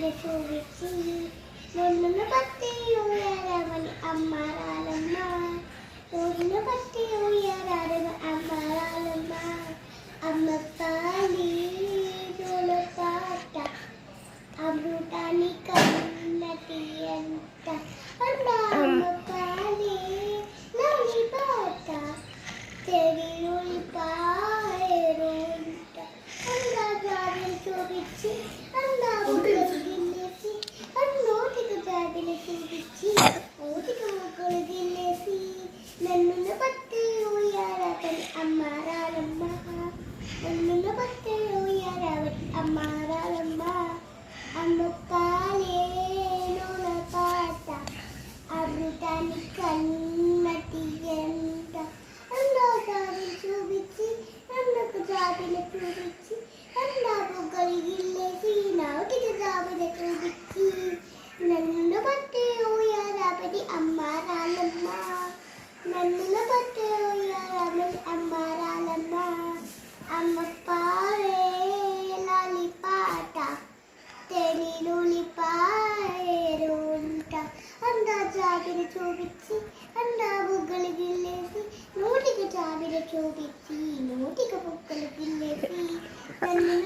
జాబిలు చూపించి నన్ను పట్టి ఊయారమని అమ్మారాలమ్మ రోజును పట్టి ఊయారమని అమ్మారాలమ్మ అమ్మ పాలి జోల పాట అమృతాని కన్నటి ఎంత అమ్మ పాలి లాలి పాట తెరియులి పాయరుంట అన్నా జాబిలు చూపించి అన్నా ముక్కలు గిల్లేసి అన్నోటికి జాబిలు చూపించి ఓటికి ముక్కలు గిల్లేసి నన్ను పట్టి ఊయారమని అమ్మారాలమ్మ నన్ను పట్టి ఊయారమని అమ్మారాలమ్మ అమ్మ పాలే నూన పాట అమృతాని కన్నటి ఎంత అన్నా జాబిలు చూపించి అన్నకు జాబిలు చూపించి అన్నా బొగ్గలు గిల్లేసి నాటికి జాబిలు చూపించి నన్ను పట్టి ఊయారమని అమ్మారాలమ్మ నన్ను పట్టి ఊయారమని అమ్మారాలమ్మ అమ్మ పాలే లాలి పాట తెరిలులి పాయరుంట అన్నా జాబిలు చూపించి అన్నా బుగ్గలు గిల్లేసి నోటికి జాబిలు చూపించి నోటికి బుగ్గలు గిల్లేసి నన్ను